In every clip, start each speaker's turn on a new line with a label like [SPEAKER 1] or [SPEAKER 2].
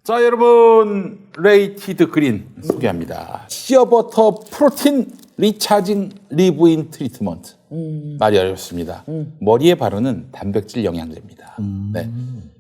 [SPEAKER 1] 자, 여러분, 레이티드 그린 소개합니다. 시어버터 프로틴 리차징 리브인 트리트먼트. 말이 어렵습니다. 머리에 바르는 단백질 영양제입니다. 네.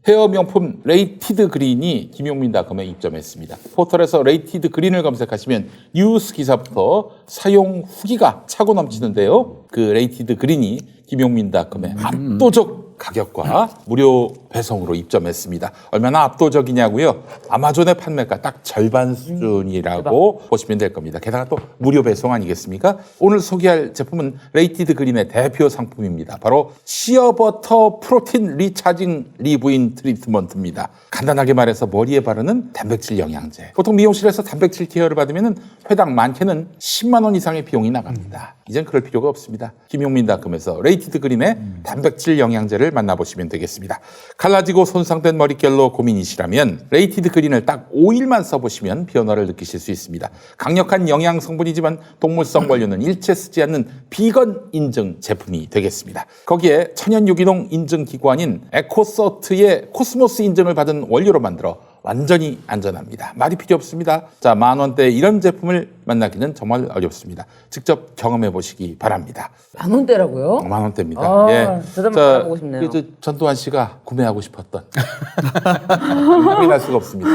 [SPEAKER 1] 헤어 명품 레이티드 그린이 김용민닷컴에 입점했습니다. 포털에서 레이티드 그린을 검색하시면 뉴스 기사부터 사용 후기가 차고 넘치는데요. 그 레이티드 그린이 김용민닷컴에 압도적 가격과 무료 배송으로 입점했습니다. 얼마나 압도적이냐고요? 아마존의 판매가 딱 절반 수준이라고 보시면 될 겁니다. 게다가 또 무료 배송 아니겠습니까? 오늘 소개할 제품은 레이티드 그린의 대표 상품입니다. 바로 시어버터 프로틴 리차징 리브인 트리트먼트입니다. 간단하게 말해서 머리에 바르는 단백질 영양제. 보통 미용실에서 단백질 케어를 받으면 회당 많게는 10만 원 이상의 비용이 나갑니다. 이젠 그럴 필요가 없습니다. 김용민닷컴에서 레이티드 그린의 단백질 영양제를 만나보시면 되겠습니다. 갈라지고 손상된 머릿결로 고민이시라면 레이티드 그린을 딱 5일만 써보시면 변화를 느끼실 수 있습니다. 강력한 영양 성분이지만 동물성 원료는 일체 쓰지 않는 비건 인증 제품이 되겠습니다. 거기에 천연 유기농 인증 기관인 에코서트의 코스모스 인증을 받은 원료로 만들어 완전히 안전합니다. 말이 필요 없습니다. 자, 10,000원대 이런 제품을 만나기는 정말 어렵습니다. 직접 경험해 보시기 바랍니다.
[SPEAKER 2] 10,000원대라고요?
[SPEAKER 1] 10,000원대입니다.
[SPEAKER 2] 아,
[SPEAKER 1] 예.
[SPEAKER 2] 저도 한번 알아보고 싶네요.
[SPEAKER 1] 전두환 씨가 구매하고 싶었던 구매할 수가 없습니다.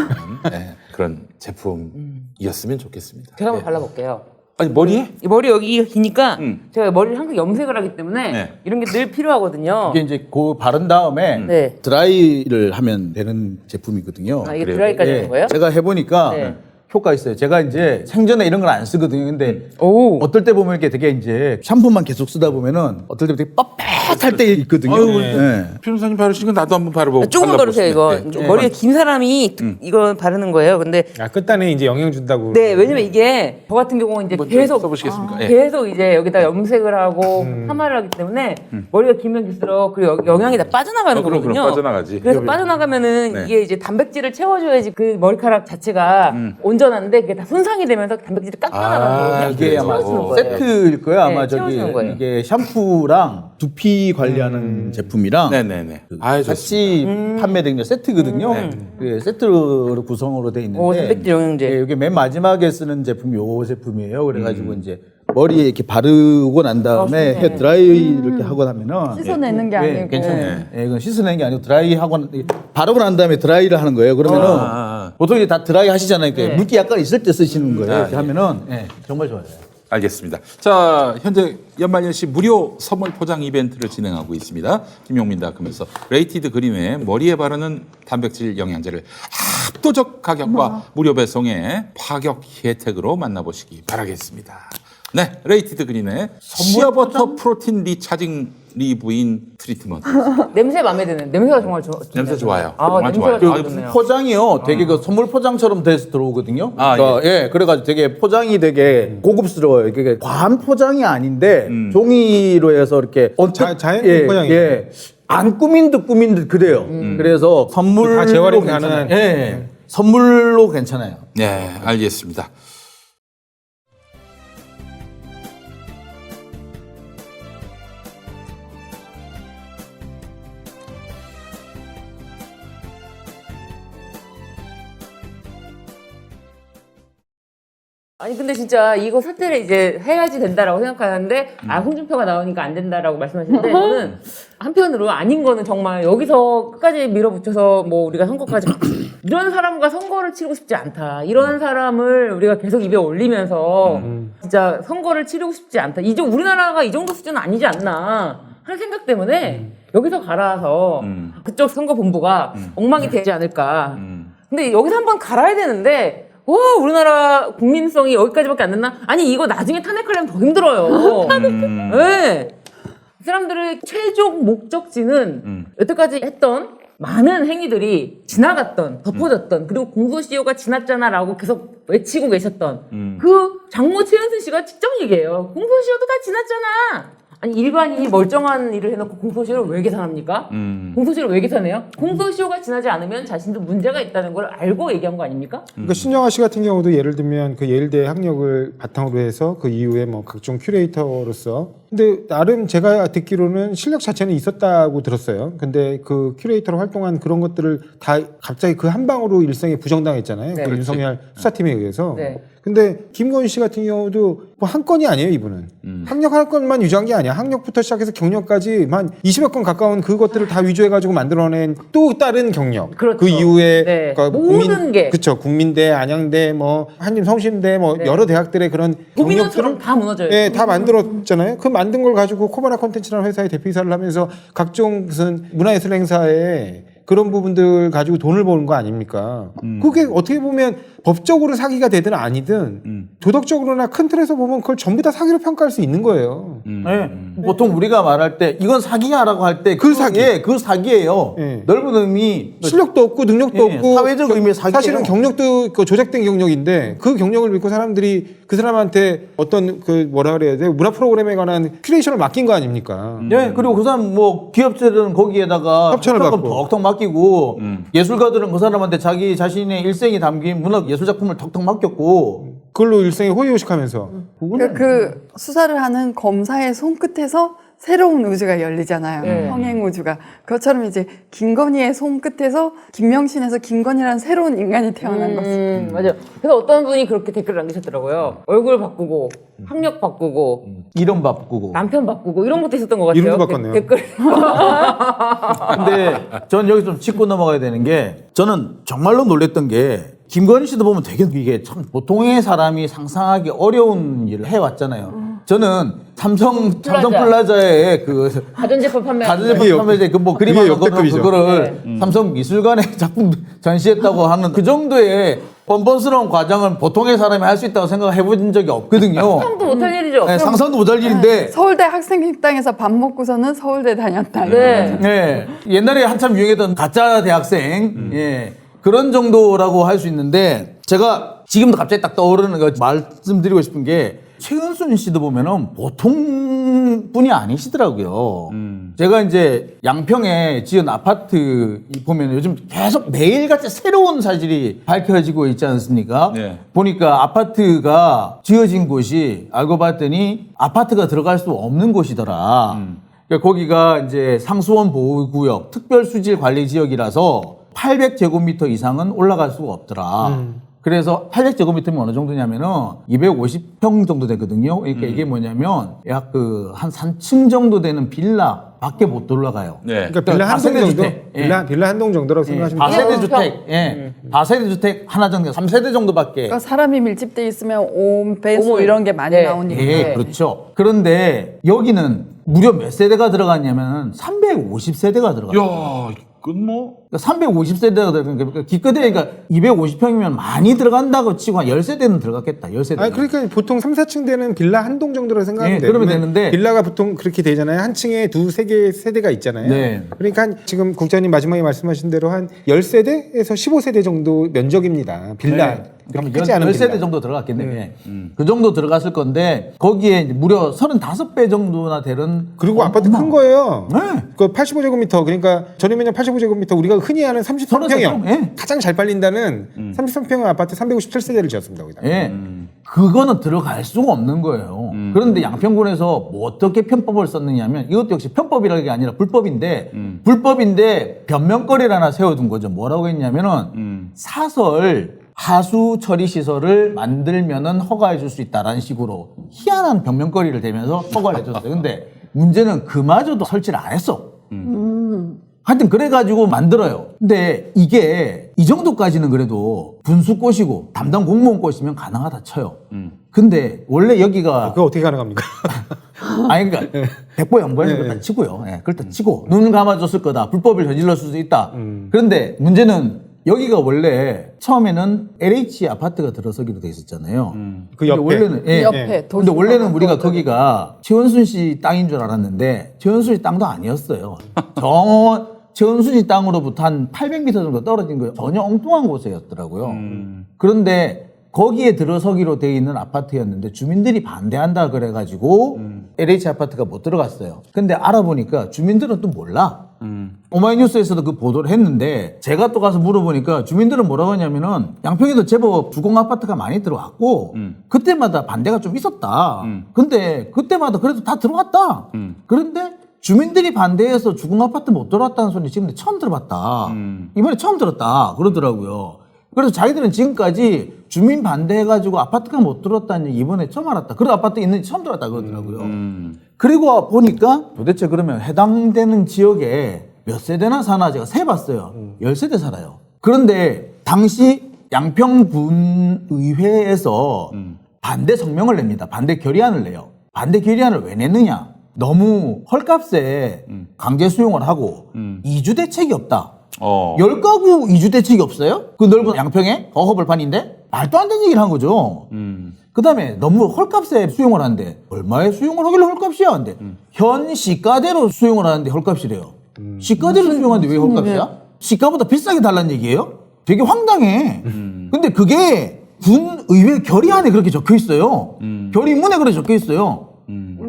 [SPEAKER 1] 네, 그런 제품이었으면 좋겠습니다.
[SPEAKER 2] 제가 한번
[SPEAKER 1] 예.
[SPEAKER 2] 발라볼게요.
[SPEAKER 1] 아니, 머리에?
[SPEAKER 2] 이 머리 여기가 기니까 제가 머리를 항상 염색을 하기 때문에
[SPEAKER 1] 네.
[SPEAKER 2] 이런 게 늘 필요하거든요.
[SPEAKER 3] 이게 이제 그 바른 다음에
[SPEAKER 2] 네.
[SPEAKER 3] 드라이를 하면 되는 제품이거든요.
[SPEAKER 2] 아, 이게
[SPEAKER 1] 그래요?
[SPEAKER 2] 드라이까지
[SPEAKER 3] 예,
[SPEAKER 2] 하는 거예요?
[SPEAKER 3] 제가 해보니까
[SPEAKER 2] 네.
[SPEAKER 3] 효과 있어요. 제가 이제 생전에 이런 걸 안 쓰거든요. 근데
[SPEAKER 2] 오.
[SPEAKER 3] 어떨 때 보면 이렇게 되게 이제 샴푸만 계속 쓰다 보면은 어떨 때 되게 뻣뻣할 때 있거든요.
[SPEAKER 1] 아유,
[SPEAKER 3] 네.
[SPEAKER 1] 변호사님 바르시니까 나도 한번 바르고
[SPEAKER 2] 조금만 바르세요, 이거.
[SPEAKER 1] 발라보시면
[SPEAKER 2] 머리가 긴 사람이 이거 바르는 거예요. 근데
[SPEAKER 4] 아, 끝단에 이제 영양 준다고.
[SPEAKER 2] 네, 왜냐면 이게 저 같은 경우는 이제
[SPEAKER 1] 먼저
[SPEAKER 2] 계속
[SPEAKER 1] 써보시겠습니까? 예.
[SPEAKER 2] 계속 이제 여기다 염색을 하고 파마를 하기 때문에 머리가 길면 길수록 그 영양이 다 빠져나가는
[SPEAKER 1] 그럼
[SPEAKER 2] 거거든요.
[SPEAKER 1] 빠져나가지.
[SPEAKER 2] 그래서 빠져나가면은
[SPEAKER 1] 네.
[SPEAKER 2] 이게 이제 단백질을 채워줘야지 그 머리카락 자체가 온전한데 그게 다 손상이 되면서 단백질이 깎여나가는 거거든요.
[SPEAKER 3] 이게 아마
[SPEAKER 2] 채워주는 거예요.
[SPEAKER 3] 세트일 거예요. 아마
[SPEAKER 2] 네,
[SPEAKER 3] 저기
[SPEAKER 2] 채워주는 거예요.
[SPEAKER 3] 이게 샴푸랑 두피 관리하는 제품이랑
[SPEAKER 1] 네네네. 아유, 좋습니다.
[SPEAKER 3] 같이 판매되는 게 세트거든요. 그 세트로 구성으로 돼 있는데
[SPEAKER 2] 오, 단백질 영양제.
[SPEAKER 3] 예, 이게 맨 마지막에 쓰는 제품이 요 제품이에요. 그래가지고 이제 머리에 이렇게 바르고 난 다음에 헤어 드라이 이렇게 하고 나면은
[SPEAKER 5] 씻어내는 게 아니고.
[SPEAKER 3] 괜찮아요. 예, 이건 씻어내는 게 아니고 드라이 하고 바르고 난 다음에 드라이를 하는 거예요. 그러면은 보통 이제 다 드라이 하시잖아요. 그러니까 물기 약간 있을 때 쓰시는 거예요. 이렇게 하면은 예, 정말 좋아요.
[SPEAKER 1] 알겠습니다. 자, 현재 연말연시 무료 선물 포장 이벤트를 진행하고 있습니다. 김용민닷컴에서 레이티드 그린의 머리에 바르는 단백질 영양제를 압도적 가격과 무료 배송의 파격 혜택으로 만나보시기 바라겠습니다. 네, 레이티드 그린의 시어버터 프로틴 리차징 리브인 트리트먼트.
[SPEAKER 2] 냄새 마음에 드는. 냄새가 정말
[SPEAKER 1] 냄새 좋아요.
[SPEAKER 2] 아,
[SPEAKER 1] 정말
[SPEAKER 2] 냄새가
[SPEAKER 1] 좋아요.
[SPEAKER 2] 정말 좋네요.
[SPEAKER 3] 포장이요. 되게 그 선물 포장처럼 돼서 들어오거든요.
[SPEAKER 1] 아,
[SPEAKER 3] 그러니까 예, 그래가지고 되게 포장이 되게 고급스러워요. 이게 과한 포장이 아닌데 종이로 해서 이렇게
[SPEAKER 4] 자연 포장이에요.
[SPEAKER 3] 예, 안 꾸민 듯 그래요. 그래서 선물로
[SPEAKER 4] 다 재활용
[SPEAKER 3] 괜찮아요.
[SPEAKER 4] 가능한.
[SPEAKER 3] 예, 선물로 괜찮아요.
[SPEAKER 1] 네, 알겠습니다.
[SPEAKER 2] 아니 근데 진짜 이거 사태를 이제 해야지 된다라고 생각하는데 홍준표가 나오니까 안 된다라고 말씀하시는데 저는 한편으로 아닌 거는 정말 여기서 끝까지 밀어붙여서 뭐 우리가 선거까지 이런 사람과 선거를 치르고 싶지 않다. 이런 사람을 우리가 계속 입에 올리면서 진짜 선거를 치르고 싶지 않다. 우리나라가 이 정도 수준은 아니지 않나 하는 생각 때문에 여기서 갈아서 그쪽 선거본부가 엉망이 되지 않을까. 근데 여기서 한번 갈아야 되는데 와, 우리나라 국민성이 여기까지밖에 안 됐나? 아니, 이거 나중에 탄핵하려면 더 힘들어요. 네. 이 사람들의 최종 목적지는 여태까지 했던 많은 행위들이 지나갔던, 덮어졌던, 그리고 공소시효가 지났잖아라고 계속 외치고 계셨던 그 장모 최은순 씨가 직접 얘기해요. 공소시효도 다 지났잖아. 아니 일반인이 멀쩡한 일을 해놓고 공소시효를 왜 계산합니까? 공소시효를 왜 계산해요? 공소시효가 지나지 않으면 자신도 문제가 있다는 걸 알고 얘기한 거 아닙니까?
[SPEAKER 4] 그러니까 신영아 씨 같은 경우도 예를 들면 그 예일대 학력을 바탕으로 해서 그 이후에 뭐 각종 큐레이터로서 근데 나름 제가 듣기로는 실력 자체는 있었다고 들었어요. 근데 그 큐레이터로 활동한 그런 것들을 다 갑자기 그 한 방으로 일성에 부정당했잖아요.
[SPEAKER 2] 네.
[SPEAKER 4] 그 윤석열 수사팀에 의해서.
[SPEAKER 2] 네.
[SPEAKER 4] 근데 김건희 씨 같은 경우도 뭐 한 건이 아니에요, 이분은. 학력 한 건만 위조한 게 아니야. 학력부터 시작해서 경력까지 한 20여 건 가까운 그것들을 다 위조해가지고 만들어낸 또 다른 경력.
[SPEAKER 2] 그렇죠.
[SPEAKER 4] 그 이후에
[SPEAKER 2] 네.
[SPEAKER 4] 그러니까
[SPEAKER 2] 모든 게.
[SPEAKER 4] 그렇죠. 국민대, 안양대, 뭐 한림 성심대, 뭐
[SPEAKER 2] 네.
[SPEAKER 4] 여러 대학들의 그런
[SPEAKER 2] 고민원처럼 다 무너져요.
[SPEAKER 4] 예, 다 만들었잖아요. 그 만든 걸 가지고 코바나 콘텐츠라는 회사의 대표이사를 하면서 각종 무슨 문화예술 행사에 그런 부분들 가지고 돈을 버는 거 아닙니까? 그게 어떻게 보면 법적으로 사기가 되든 아니든 도덕적으로나 큰 틀에서 보면 그걸 전부 다 사기로 평가할 수 있는 거예요.
[SPEAKER 3] 네. 보통 우리가 말할 때 이건 사기야라고 할 때
[SPEAKER 4] 그 사기.
[SPEAKER 3] 예, 그 사기예요.
[SPEAKER 4] 예.
[SPEAKER 3] 넓은 의미
[SPEAKER 4] 실력도 없고 능력도
[SPEAKER 3] 예,
[SPEAKER 4] 없고
[SPEAKER 3] 사회적 의미의 사기예요.
[SPEAKER 4] 사실은 경력도 그 조작된 경력인데 그 경력을 믿고 사람들이 그 사람한테 어떤 그 뭐라 그래야 돼 문화 프로그램에 관한 큐레이션을 맡긴 거 아닙니까?
[SPEAKER 3] 예, 그리고 그 사람 뭐 기업체들은 거기에다가
[SPEAKER 4] 협찬을 받고.
[SPEAKER 3] 턱턱 맡기고 예술가들은 그 사람한테 자기 자신의 일생이 담긴 문학 예술 작품을 턱턱 맡겼고
[SPEAKER 4] 그걸로 일생에 호의호식하면서
[SPEAKER 3] 그거는
[SPEAKER 5] 그 수사를 하는 검사의 손끝에서 새로운 우주가 열리잖아요.
[SPEAKER 2] 네.
[SPEAKER 5] 평행 우주가. 그것처럼 이제 김건희의 손끝에서 김명신에서 김건희라는 새로운 인간이 태어난 거죠.
[SPEAKER 2] 맞아요. 그래서 어떤 분이 그렇게 댓글을 남기셨더라고요. 얼굴 바꾸고, 학력 바꾸고,
[SPEAKER 3] 이름 바꾸고.
[SPEAKER 2] 남편 바꾸고 이런 것도 있었던 것 같아요.
[SPEAKER 4] 이름도 바꿨네요.
[SPEAKER 2] 댓글.
[SPEAKER 3] 근데 전 여기 좀 짚고 넘어가야 되는 게 저는 정말로 놀랬던 게 김건희 씨도 보면 되게 이게 참 보통의 사람이 상상하기 어려운 일을 해왔잖아요. 저는 삼성플라자의 그
[SPEAKER 2] 가전제품 판매.
[SPEAKER 3] 가전제품 판매제 그뭐 그림
[SPEAKER 4] 그게
[SPEAKER 3] 하는 거는
[SPEAKER 4] 역대급이죠.
[SPEAKER 3] 그거를 삼성 미술관에 작품 전시했다고 하는 그 정도의 뻔뻔스러운 과정을 보통의 사람이 할 수 있다고 생각해 본 적이 없거든요.
[SPEAKER 2] 상상도 못할 일이죠.
[SPEAKER 3] 네, 상상도 못할 일인데
[SPEAKER 5] 서울대 학생식당에서 밥 먹고서는 서울대 다녔다.
[SPEAKER 2] 네.
[SPEAKER 3] 네. 옛날에 한참 유행했던 가짜 대학생, 예. 그런 정도라고 할 수 있는데, 제가 지금도 갑자기 딱 떠오르는 거 말씀드리고 싶은 게, 최은순 씨도 보면은 보통 분이 아니시더라고요. 제가 이제 양평에 지은 아파트 보면 요즘 계속 매일같이 새로운 사실이 밝혀지고 있지 않습니까?
[SPEAKER 1] 네.
[SPEAKER 3] 보니까 아파트가 지어진 곳이 알고 봤더니 아파트가 들어갈 수 없는 곳이더라. 그러니까 거기가 이제 상수원 보호구역 특별수질 관리 지역이라서 800제곱미터 이상은 올라갈 수가 없더라. 그래서 800제곱미터면 어느 정도냐면은 250평 정도 되거든요. 그러니까 이게 뭐냐면 약 그 한 3층 정도 되는 빌라 밖에 못 올라가요.
[SPEAKER 1] 네.
[SPEAKER 4] 그러니까 빌라 한 동
[SPEAKER 3] 다세대
[SPEAKER 4] 정도,
[SPEAKER 3] 주택. 예.
[SPEAKER 4] 빌라 한 동 정도라고 생각하시면 돼요.
[SPEAKER 3] 다세대
[SPEAKER 2] 예.
[SPEAKER 3] 주택, 예. 다세대 주택 하나 정도, 3세대 정도밖에.
[SPEAKER 5] 그러니까 사람이 밀집돼 있으면 옴, 배수
[SPEAKER 2] 어머,
[SPEAKER 5] 이런 게 많이
[SPEAKER 2] 네.
[SPEAKER 5] 나오니까.
[SPEAKER 3] 예, 그렇죠. 그런데 여기는 무려 몇 세대가 들어갔냐면 350세대가 들어갔어요.
[SPEAKER 1] 야, 이건 뭐
[SPEAKER 3] 350세대가 들어가니까 기껏해 그러니까 250평이면 많이 들어간다고 치고 한 10세대는 들어갔겠다. 10세대.
[SPEAKER 4] 아니 그러니까 보통 3, 4층 되는 빌라 한 동 정도로 생각하면
[SPEAKER 3] 예,
[SPEAKER 4] 돼요.
[SPEAKER 3] 그러면
[SPEAKER 4] 그러면
[SPEAKER 3] 되는데
[SPEAKER 4] 빌라가 보통 그렇게 되잖아요. 한 층에 두세 개 세대가 있잖아요.
[SPEAKER 3] 네.
[SPEAKER 4] 그러니까 지금 국장님 마지막에 말씀하신 대로 한 10세대에서 15세대 정도 면적입니다. 빌라.
[SPEAKER 3] 네.
[SPEAKER 4] 그렇게
[SPEAKER 3] 그럼
[SPEAKER 4] 크지 않은
[SPEAKER 3] 10세대
[SPEAKER 4] 빌라.
[SPEAKER 3] 정도 들어갔겠네요. 예. 그 정도 들어갔을 건데 거기에 이제 무려 35배 정도나 되는
[SPEAKER 4] 그리고 아파트 큰 거예요.
[SPEAKER 3] 네.
[SPEAKER 4] 그 85제곱미터 그러니까 전이면역 85제곱미터 우리가 흔히 아는 33평형
[SPEAKER 3] 예.
[SPEAKER 4] 가장 잘 팔린다는 33평형 아파트 357세대를 지었습니다. 거기다.
[SPEAKER 3] 예. 그거는 들어갈 수가 없는 거예요. 그런데 양평군에서 뭐 어떻게 편법을 썼느냐면 이것도 역시 편법이라는 게 아니라 불법인데 불법인데 변명거리를 하나 세워둔 거죠. 뭐라고 했냐면은 사설 하수 처리 시설을 만들면은 허가해 줄 수 있다라는 식으로 희한한 변명거리를 대면서 허가를 해줬어요. 근데 문제는 그마저도 설치를 안 했어. 하여튼 그래가지고 만들어요. 근데 이게 이 정도까지는 그래도 분수 꼬시고 담당 공무원 꼬시면 가능하다 쳐요. 근데 원래 여기가
[SPEAKER 4] 그거 어떻게 가능합니까?
[SPEAKER 3] 아니 그러니까 백보 양보해서 그걸 다 치고요. 예, 그걸 다 치고 눈을 감아줬을 거다. 불법을 저질렀을 수도 있다. 그런데 문제는 여기가 원래 처음에는 LH 아파트가 들어서기로 돼 있었잖아요.
[SPEAKER 4] 그
[SPEAKER 3] 근데
[SPEAKER 4] 옆에.
[SPEAKER 3] 원래는 예.
[SPEAKER 5] 옆에
[SPEAKER 3] 근데
[SPEAKER 5] 도시가
[SPEAKER 3] 원래는 우리가
[SPEAKER 5] 가까웠거든.
[SPEAKER 3] 거기가 최원순 씨 땅인 줄 알았는데 최원순 씨 땅도 아니었어요. 최원순 씨 땅으로부터 한 800m 정도 떨어진 거예요. 전혀 엉뚱한 곳이었더라고요. 그런데 거기에 들어서기로 돼 있는 아파트였는데 주민들이 반대한다 그래가지고 LH 아파트가 못 들어갔어요. 근데 알아보니까 주민들은 또 몰라. 오마이뉴스에서도 그 보도를 했는데 제가 또 가서 물어보니까 주민들은 뭐라고 하냐면은 양평에도 제법 주공 아파트가 많이 들어왔고 그때마다 반대가 좀 있었다. 근데 그때마다 그래도 다 들어왔다. 그런데 주민들이 반대해서 주공 아파트 못 들어왔다는 소리 지금 처음 들어봤다. 이번에 처음 들었다 그러더라고요. 그래서 자기들은 지금까지 주민 반대해가지고 아파트가 못 들어왔다는 얘기 이번에 처음 알았다. 그런 아파트 있는지 처음 들어왔다 그러더라고요. 그리고 보니까 도대체 그러면 해당되는 지역에 몇 세대나 사나 제가 세봤어요. 10세대 살아요. 그런데 당시 양평군 의회에서 반대 성명을 냅니다. 반대 결의안을 내요. 반대 결의안을 왜 냈느냐? 너무 헐값에 강제 수용을 하고 이주 대책이 없다. 10가구 이주 대책이 없어요? 그 넓은 양평에 어허벌판인데? 말도 안 되는 얘기를 한 거죠. 그 다음에 너무 헐값에 수용을 하는데 얼마에 수용을 하길래 헐값이야? 근데 현 시가대로 수용을 하는데 헐값이래요. 시가대로 수용하는데 왜 헐값이야? 시가보다 비싸게 달라는 얘기예요? 되게 황당해. 근데 그게 군의회 결의안에 그렇게 적혀 있어요. 결의문에 그렇게 적혀 있어요.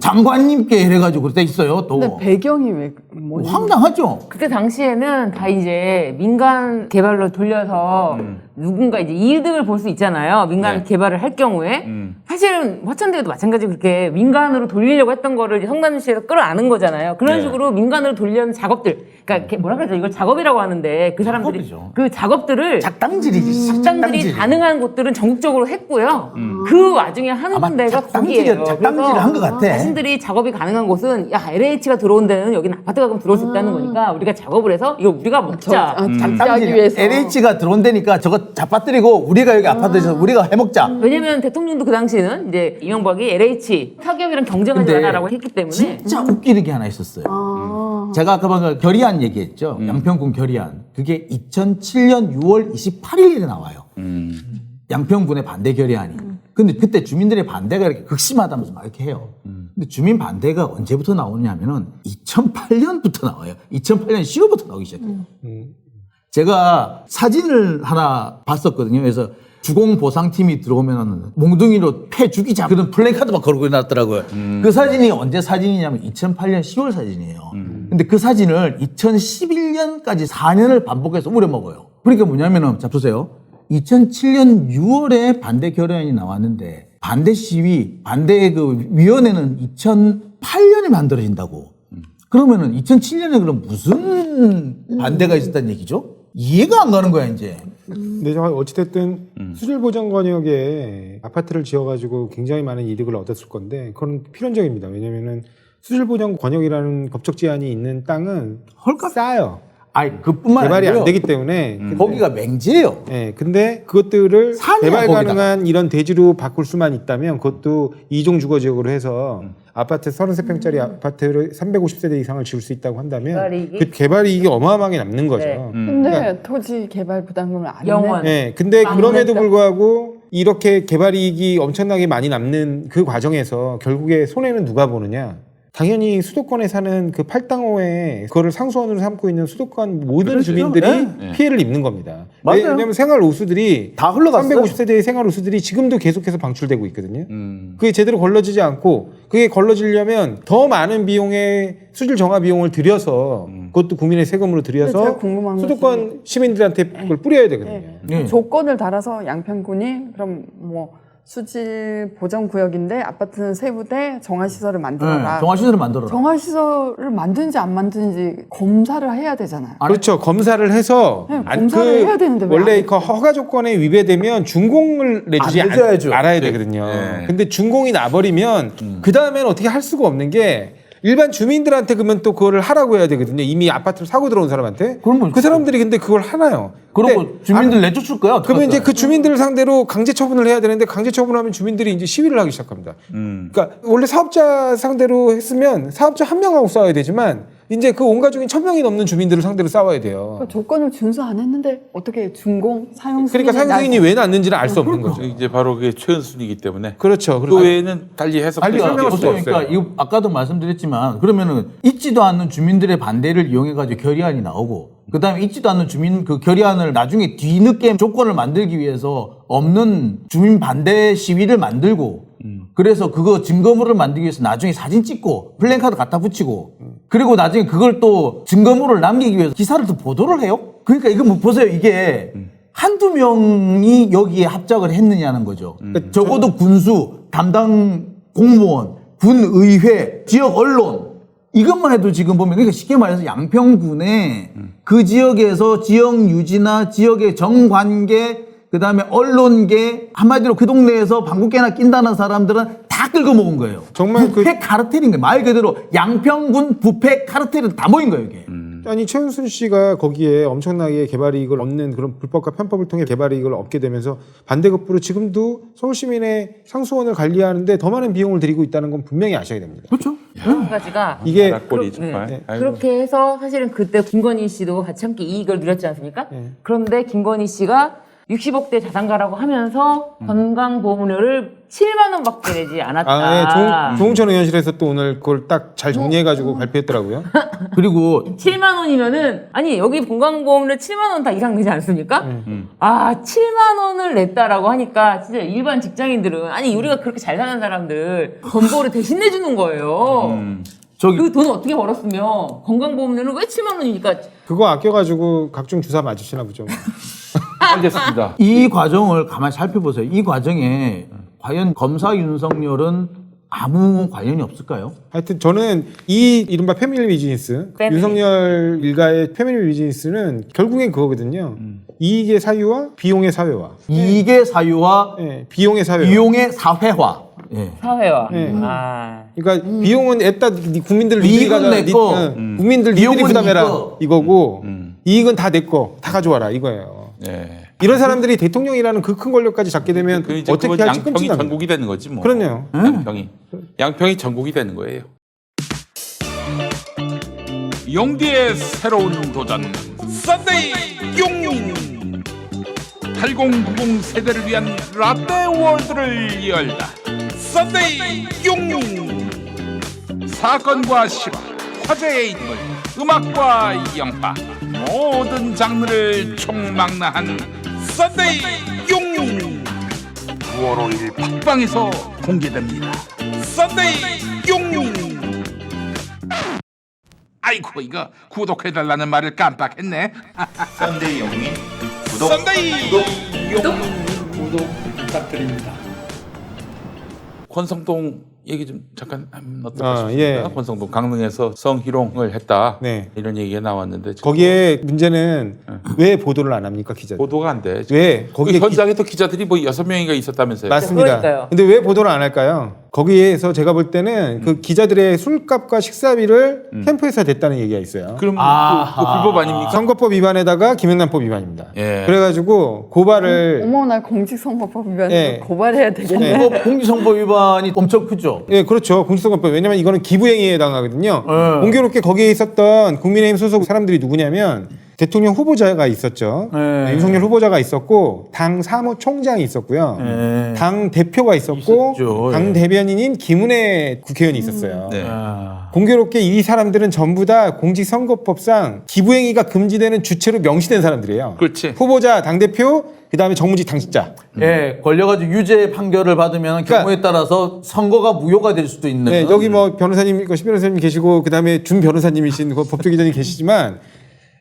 [SPEAKER 3] 장관님께 이래가지고 그렇게 돼 있어요. 또
[SPEAKER 5] 근데 배경이 왜 뭐냐?
[SPEAKER 3] 황당하죠.
[SPEAKER 2] 그때 당시에는 다 이제 민간 개발로 돌려서 누군가 이제 이득을 볼 수 있잖아요. 민간
[SPEAKER 1] 네.
[SPEAKER 2] 개발을 할 경우에. 사실은 화천대유도 마찬가지로 그렇게 민간으로 돌리려고 했던 거를 이제 성남시에서 끌어안은 거잖아요. 그런
[SPEAKER 1] 네.
[SPEAKER 2] 식으로 민간으로 돌려는 작업들. 그러니까 뭐라 그러죠? 이걸 작업이라고 하는데 그 사람들이
[SPEAKER 3] 작업이죠.
[SPEAKER 2] 그 작업들을
[SPEAKER 3] 작당질이지.
[SPEAKER 2] 작당들이 가능한 곳들은 전국적으로 했고요. 그 와중에 하는
[SPEAKER 3] 아마
[SPEAKER 2] 데가
[SPEAKER 3] 작당질을
[SPEAKER 2] 거기예요.
[SPEAKER 3] 작당질을 한 것 같아.
[SPEAKER 2] 자신들이 작업이 가능한 곳은 야 LH가 들어온 데는 여기는 아파트가 그럼 들어올 수 있다는 거니까 우리가 작업을 해서 이거 우리가 먹자.
[SPEAKER 5] 작지하기 위해서.
[SPEAKER 3] LH가 들어온다니까 저거 잡아뜨리고 우리가 여기 아파트에서 우리가 해먹자.
[SPEAKER 2] 왜냐면 대통령도 그 당시에는 이제 이명박이 LH 타격이랑 경쟁하지
[SPEAKER 3] 근데
[SPEAKER 2] 마라라고 했기 때문에
[SPEAKER 3] 진짜 웃기는 게 하나 있었어요. 제가 아까 방금 결의안 얘기했죠. 양평군 결의안. 그게 2007년 6월 28일에 나와요. 양평군의 반대 결의안이. 근데 그때 주민들의 반대가 이렇게 극심하다면서 막 이렇게 해요. 근데 주민 반대가 언제부터 나오냐면은 2008년부터 나와요. 2008년 10월부터 나오기 시작해요. 제가 사진을 하나 봤었거든요. 그래서 주공보상팀이 들어오면 몽둥이로 패 죽이자 그런 플래카드 막 걸고 놨더라고요. 그 사진이 언제 사진이냐면 2008년 10월 사진이에요. 근데 그 사진을 2011년까지 4년을 반복해서 우려먹어요. 그러니까 뭐냐면은 자 보세요. 2007년 6월에 반대 결의안이 나왔는데 반대 시위, 반대 그 위원회는 2008년에 만들어진다고. 그러면은 2007년에 그럼 무슨 반대가 있었다는 얘기죠? 이해가 안 가는 거야 이제.
[SPEAKER 4] 근데 어찌됐든 수질보전권역에 아파트를 지어가지고 굉장히 많은 이득을 얻었을 건데 그건 필연적입니다. 왜냐면은 수질보전권역이라는 법적 제한이 있는 땅은
[SPEAKER 3] 헐값?
[SPEAKER 4] 싸요.
[SPEAKER 3] 아니 그뿐만
[SPEAKER 4] 개발이
[SPEAKER 3] 아니고요.
[SPEAKER 4] 안 되기 때문에.
[SPEAKER 3] 거기가 맹지예요.
[SPEAKER 4] 예, 근데 그것들을
[SPEAKER 3] 산이야,
[SPEAKER 4] 개발
[SPEAKER 3] 거기다가.
[SPEAKER 4] 가능한 이런 대지로 바꿀 수만 있다면 그것도 이종 주거 지역으로 해서 아파트 33평짜리 아파트를 350세대 이상을 지을 수 있다고 한다면
[SPEAKER 2] 개발이익이?
[SPEAKER 4] 그 개발 이익이 어마어마하게 남는 거죠.
[SPEAKER 2] 네.
[SPEAKER 5] 근데 토지 개발 부담금을 안
[SPEAKER 2] 영원.
[SPEAKER 5] 내.
[SPEAKER 4] 네, 근데
[SPEAKER 2] 안
[SPEAKER 4] 그럼에도
[SPEAKER 2] 냈다.
[SPEAKER 4] 불구하고 이렇게 개발 이익이 엄청나게 많이 남는 그 과정에서 결국에 손해는 누가 보느냐? 당연히 수도권에 사는 그 8당호에 그거를 상수원으로 삼고 있는 수도권 모든
[SPEAKER 3] 그렇죠.
[SPEAKER 4] 주민들이
[SPEAKER 3] 네.
[SPEAKER 4] 피해를 입는 겁니다.
[SPEAKER 3] 맞아요.
[SPEAKER 4] 왜냐하면 생활 오수들이
[SPEAKER 3] 다 흘러갔어요.
[SPEAKER 4] 350세대의 생활 오수들이 지금도 계속해서 방출되고 있거든요. 그게 제대로 걸러지지 않고 그게 걸러지려면 더 많은 비용의 수질 정화 비용을 들여서 그것도 국민의 세금으로
[SPEAKER 5] 근데 제가
[SPEAKER 4] 들여서
[SPEAKER 5] 궁금한
[SPEAKER 4] 수도권 시민들한테 그걸 뿌려야 되거든요.
[SPEAKER 3] 네.
[SPEAKER 5] 조건을 달아서 양평군이 그럼 뭐 수질 보전 구역인데 아파트는 세부대 정화시설을 만들어라.
[SPEAKER 3] 정화시설을 만들어라.
[SPEAKER 5] 정화시설을 만드는지 안 만드는지 검사를 해야 되잖아요.
[SPEAKER 4] 그렇죠. 검사를 해서
[SPEAKER 5] 네, 검사를 해야 되는데 왜
[SPEAKER 4] 원래
[SPEAKER 5] 안
[SPEAKER 4] 그 허가 조건에 위배되면 준공을 내주지
[SPEAKER 3] 안 내줘야죠.
[SPEAKER 4] 알아야 되거든요.
[SPEAKER 1] 네.
[SPEAKER 4] 근데 준공이 나버리면 그 다음에는 어떻게 할 수가 없는 게 일반 주민들한테 그러면 또 그거를 하라고 해야 되거든요. 이미 아파트를 사고 들어온 사람한테.
[SPEAKER 3] 그러면
[SPEAKER 4] 그 사람들이 근데 그걸 하나요.
[SPEAKER 3] 그러고
[SPEAKER 4] 근데
[SPEAKER 3] 주민들 내쫓을 거야.
[SPEAKER 4] 그러면 이제
[SPEAKER 3] 어떡할
[SPEAKER 4] 그 주민들을 상대로 강제 처분을 해야 되는데 강제 처분하면 주민들이 이제 시위를 하기 시작합니다. 그러니까 원래 사업자 상대로 했으면 사업자 한 명하고 싸워야 되지만 이제 그 온 가족이 1000명이 넘는 주민들을 상대로 싸워야 돼요.
[SPEAKER 5] 그러니까 조건을 준수 안 했는데 어떻게 준공 사용
[SPEAKER 4] 그러니까 사용승인이 왜 났는지를 알 수 없는 거죠.
[SPEAKER 1] 이제 바로 그게 최은순이기 때문에
[SPEAKER 4] 그렇죠.
[SPEAKER 1] 그 외에는 달리 해석할
[SPEAKER 3] 아니,
[SPEAKER 1] 수밖에
[SPEAKER 4] 설명할 수가
[SPEAKER 1] 없어요.
[SPEAKER 3] 그러니까 이거 아까도 말씀드렸지만 그러면은 있지도 않는 주민들의 반대를 이용해가지고 결의안이 나오고 그다음에 있지도 않는 주민 그 결의안을 나중에 뒤늦게 조건을 만들기 위해서 없는 주민 반대 시위를 만들고 그래서 그거 증거물을 만들기 위해서 나중에 사진 찍고 플랜카드 갖다 붙이고 그리고 나중에 그걸 또 증거물을 남기기 위해서 기사를 또 보도를 해요. 그러니까 이거 뭐 보세요. 이게 한두 명이 여기에 합작을 했느냐는 거죠. 적어도 군수, 담당 공무원, 군의회, 지역 언론 이것만 해도 지금 보면 그러니까 쉽게 말해서 양평군에 그 지역에서 지역 유지나 지역의 정관계 그다음에 언론계 한마디로 그 동네에서 방귀깨나 낀다는 사람들은 다 끌고 먹은 거예요.
[SPEAKER 4] 정말
[SPEAKER 3] 부패 카르텔인 거예요. 말 그대로 양평군 부패 카르텔은 다 모인 거예요, 이게.
[SPEAKER 4] 아니 최은순 씨가 거기에 엄청나게 개발 이익을 얻는 그런 불법과 편법을 통해 개발 이익을 얻게 되면서 반대급부로 지금도 서울시민의 상수원을 관리하는데 더 많은 비용을 들이고 있다는 건 분명히 아셔야 됩니다.
[SPEAKER 3] 그렇죠.
[SPEAKER 2] 한 가지가
[SPEAKER 4] 이게
[SPEAKER 1] 꼴이 정말. 아이고.
[SPEAKER 2] 그렇게 해서 사실은 그때 김건희 씨도 같이 함께 이익을 누렸지 않습니까?
[SPEAKER 4] 네.
[SPEAKER 2] 그런데 김건희 씨가 60억대 자산가라고 하면서 건강보험료를 7만 원밖에 내지 않았다.
[SPEAKER 4] 조홍천 의원실에서 또 오늘 그걸 딱 잘 정리해가지고 발표했더라고요.
[SPEAKER 3] 그리고
[SPEAKER 2] 7만 원이면은 아니 여기 건강보험료 7만 원 다 이상 내지 않습니까? 아 7만 원을 냈다라고 하니까 진짜 일반 직장인들은 아니 우리가 그렇게 잘 사는 사람들 건보를 대신 내주는 거예요.
[SPEAKER 3] 저기
[SPEAKER 2] 그 돈 어떻게 벌었으면 건강보험료는 왜 7만 원이니까
[SPEAKER 4] 그거 아껴가지고 각종 주사 맞으시나 보죠.
[SPEAKER 1] 알겠습니다.
[SPEAKER 3] 이 과정을 가만히 살펴보세요. 이 과정에 과연 검사 윤석열은 아무 관련이 없을까요?
[SPEAKER 4] 하여튼 저는 이 이른바 패밀리 비즈니스
[SPEAKER 2] 패밀리.
[SPEAKER 4] 윤석열 일가의 패밀리 비즈니스는 결국엔 그거거든요. 이익의 사유와 비용의 사회화.
[SPEAKER 3] 이익의 사유와
[SPEAKER 4] 예, 비용의 사회화.
[SPEAKER 3] 비용의 사회화. 예.
[SPEAKER 2] 사회와
[SPEAKER 4] 네.
[SPEAKER 2] 아
[SPEAKER 4] 그러니까 비용은 애따 국민들
[SPEAKER 3] 이익은 내 거,
[SPEAKER 4] 국민들 니들이
[SPEAKER 3] 비용은
[SPEAKER 4] 부담해라
[SPEAKER 3] 네 거.
[SPEAKER 4] 이거고 이익은 다 내 거 다 가져와라 이거예요.
[SPEAKER 1] 예.
[SPEAKER 4] 이런 사람들이 대통령이라는 그 큰 권력까지 잡게 되면
[SPEAKER 1] 그 이제
[SPEAKER 4] 어떻게
[SPEAKER 1] 그건
[SPEAKER 4] 할지
[SPEAKER 1] 양평이
[SPEAKER 4] 끔찍합니다.
[SPEAKER 1] 전국이 되는 거지 뭐.
[SPEAKER 4] 그렇네요.
[SPEAKER 1] 양평이 전국이 되는 거예요. 용디의 새로운 도전 썬데이 용인 8090 세대를 위한 라떼 월드를 열다. 썬데이 용인 사건과 실화, 화제의 인물, 음악과 영화 모든 장르를 총망라한 썬데이 용인 9월 5일 팟빵에서 공개됩니다. 썬데이 용인. 아이고 이거 구독해달라는 말을 깜빡했네.
[SPEAKER 6] 썬데이 영민 구독
[SPEAKER 1] 썬데이 구독 부탁드립니다. 권성동 얘기 좀 잠깐 어떨까 싶습니다.
[SPEAKER 4] 예.
[SPEAKER 1] 권성동 강릉에서 성희롱을 했다.
[SPEAKER 4] 네.
[SPEAKER 1] 이런 얘기가 나왔는데
[SPEAKER 4] 거기에 문제는 왜 보도를 안 합니까 기자들?
[SPEAKER 1] 보도가 안 돼.
[SPEAKER 4] 왜
[SPEAKER 1] 거기
[SPEAKER 4] 거기에
[SPEAKER 1] 현장에 또 기자들이 뭐 6명인가 있었다면서요.
[SPEAKER 4] 맞습니다.
[SPEAKER 2] 그러니까요.
[SPEAKER 4] 근데 왜 보도를 안 할까요? 거기에서 제가 볼 때는 그 기자들의 술값과 식사비를 캠프에서 냈다는 얘기가 있어요.
[SPEAKER 1] 그럼
[SPEAKER 3] 아하.
[SPEAKER 1] 그 불법 아닙니까?
[SPEAKER 4] 선거법 위반에다가 김영란법 위반입니다.
[SPEAKER 1] 예.
[SPEAKER 4] 그래가지고 고발을
[SPEAKER 5] 어머 나 공직선거법 위반
[SPEAKER 4] 네.
[SPEAKER 5] 고발해야 되겠네.
[SPEAKER 3] 이거 공직선거 위반이 엄청 크죠.
[SPEAKER 4] 예, 그렇죠. 공직선거법. 왜냐면 이거는 기부행위에 해당하거든요. 공교롭게 거기에 있었던 국민의힘 소속 사람들이 누구냐면 대통령 후보자가 있었죠.
[SPEAKER 3] 네.
[SPEAKER 4] 윤석열 후보자가 있었고 당 사무총장이 있었고요.
[SPEAKER 3] 네.
[SPEAKER 4] 당 대표가 있었고
[SPEAKER 3] 있었죠.
[SPEAKER 4] 당
[SPEAKER 3] 예.
[SPEAKER 4] 대변인인 김은혜 국회의원이 있었어요.
[SPEAKER 1] 네.
[SPEAKER 3] 아.
[SPEAKER 4] 공교롭게 이 사람들은 전부 다 공직선거법상 기부행위가 금지되는 주체로 명시된 사람들이에요.
[SPEAKER 1] 그렇지.
[SPEAKER 4] 후보자, 당대표, 그다음에 정무직 당직자.
[SPEAKER 3] 예, 걸려가지고 유죄 판결을 받으면 경우에 따라서 선거가 무효가 될 수도 있는.
[SPEAKER 4] 네, 여기 뭐 변호사님, 시 변호사님 계시고 그다음에 준 변호사님이신 그 법조기자님 계시지만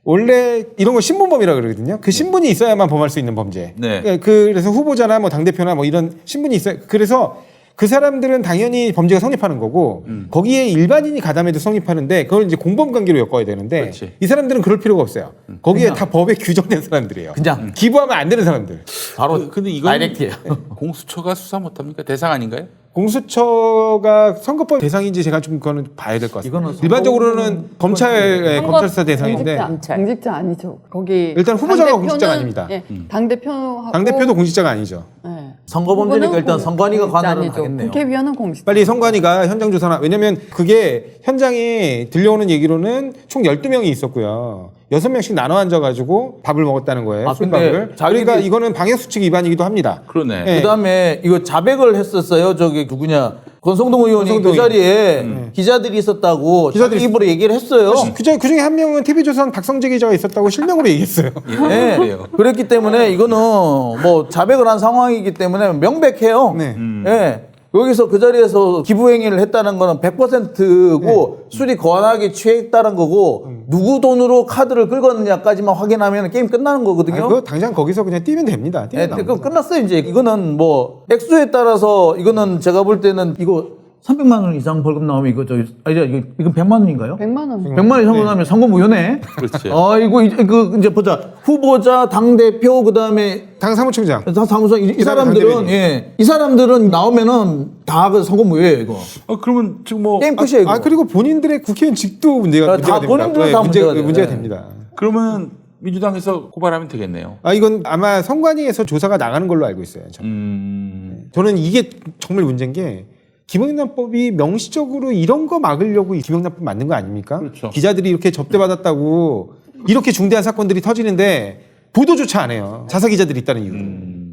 [SPEAKER 4] 원래 이런 거 신분범이라 그러거든요. 그 신분이 있어야만 범할 수 있는 범죄.
[SPEAKER 1] 네.
[SPEAKER 4] 그래서 후보자나 뭐 당대표나 뭐 이런 신분이 있어요. 그래서 그 사람들은 당연히 범죄가 성립하는 거고 거기에 일반인이 가담해도 성립하는데 그걸 이제 공범 관계로 엮어야 되는데
[SPEAKER 1] 그렇지.
[SPEAKER 4] 이 사람들은 그럴 필요가 없어요. 거기에 다 법에 규정된 사람들이에요.
[SPEAKER 3] 그냥.
[SPEAKER 4] 기부하면 안 되는 사람들.
[SPEAKER 3] 바로
[SPEAKER 1] 근데 이건
[SPEAKER 3] 다이렉트예요.
[SPEAKER 1] 공수처가 수사 못합니까? 대상 아닌가요?
[SPEAKER 4] 공수처가 선거법 대상인지 제가 좀 그거는 봐야 될 것 같습니다.
[SPEAKER 3] 이거는
[SPEAKER 4] 일반적으로는 검찰
[SPEAKER 2] 선거-
[SPEAKER 4] 검찰 수사 대상인데
[SPEAKER 2] 공직자.
[SPEAKER 5] 공직자 아니죠. 거기
[SPEAKER 4] 일단 후보자가
[SPEAKER 5] 당대표는-
[SPEAKER 4] 공직자가 아닙니다.
[SPEAKER 5] 예, 당대표하고
[SPEAKER 4] 당대표도 공직자가 아니죠.
[SPEAKER 5] 예.
[SPEAKER 3] 선거범죄니까
[SPEAKER 5] 그거는
[SPEAKER 3] 일단 선관위가
[SPEAKER 5] 공직자
[SPEAKER 3] 관할을
[SPEAKER 5] 아니죠.
[SPEAKER 3] 하겠네요.
[SPEAKER 5] 국회의원은 공직자.
[SPEAKER 4] 빨리 선관위가 현장 조사나 왜냐면 그게 현장에 들려오는 얘기로는 총 12명이 있었고요. 6명씩 나눠 앉아가지고 밥을 먹었다는 거예요.
[SPEAKER 3] 아,
[SPEAKER 4] 술밥을.
[SPEAKER 3] 근데
[SPEAKER 4] 그러니까
[SPEAKER 3] 자기들이-
[SPEAKER 4] 이거는 방역수칙 위반이기도 합니다.
[SPEAKER 1] 그러네.
[SPEAKER 4] 네.
[SPEAKER 3] 그다음에 이거 자백을 했었어요. 저기 누구냐 권성동 의원이
[SPEAKER 4] 권성동이.
[SPEAKER 3] 그 자리에 기자들이 있었다고
[SPEAKER 4] 기자들이
[SPEAKER 3] 자기 입으로 얘기를 했어요.
[SPEAKER 4] 그중에 한 명은 TV조선 박성재 기자가 있었다고 실명으로 얘기했어요.
[SPEAKER 3] 네.
[SPEAKER 1] 그래요.
[SPEAKER 3] 그랬기 때문에 이거는 뭐 자백을 한 상황이기 때문에 명백해요.
[SPEAKER 4] 네.
[SPEAKER 3] 예. 여기서 그 자리에서 기부행위를 했다는 거는 100%고 술이 거하게 취했다는 거고 누구 돈으로 카드를 긁었느냐까지만 확인하면 게임 끝나는 거거든요.
[SPEAKER 4] 아니, 그거 당장 거기서 그냥 뛰면 됩니다. 뛰면
[SPEAKER 3] 예,
[SPEAKER 4] 나옵니다.
[SPEAKER 3] 그럼 끝났어요 이제. 이거는 뭐 액수에 따라서 이거는 제가 볼 때는 이거 300만 원 이상 벌금 나오면 이거 이건 100만 원인가요?
[SPEAKER 5] 100만 원.
[SPEAKER 3] 100만 원 이상 나오면 선거무효네.
[SPEAKER 1] 그렇지.
[SPEAKER 3] 이거 이제 보자. 후보자, 당 대표 그다음에
[SPEAKER 4] 당 사무총장.
[SPEAKER 3] 다 사무소 이
[SPEAKER 4] 그다음에
[SPEAKER 3] 사람들은
[SPEAKER 4] 당대표님.
[SPEAKER 3] 이 사람들은 나오면은 다 그 선거무효예요 이거.
[SPEAKER 1] 그러면 지금 뭐
[SPEAKER 3] 게임 끝이에요 이거.
[SPEAKER 4] 그리고 본인들의 국회의원직도 문제가
[SPEAKER 3] 다
[SPEAKER 4] 됩니다.
[SPEAKER 3] 본인들은 다 문제가 돼요.
[SPEAKER 4] 문제가
[SPEAKER 3] 네.
[SPEAKER 4] 됩니다.
[SPEAKER 1] 그러면 민주당에서 고발하면 되겠네요.
[SPEAKER 4] 이건 아마 선관위에서 조사가 나가는 걸로 알고 있어요. 저는 이게 정말 문제인 게 김영란법이 명시적으로 이런 거 막으려고 이 김영란법 만든 거 아닙니까?
[SPEAKER 1] 그렇죠.
[SPEAKER 4] 기자들이 이렇게 접대받았다고 이렇게 중대한 사건들이 터지는데 보도조차 안 해요. 자사 기자들이 있다는 이유로.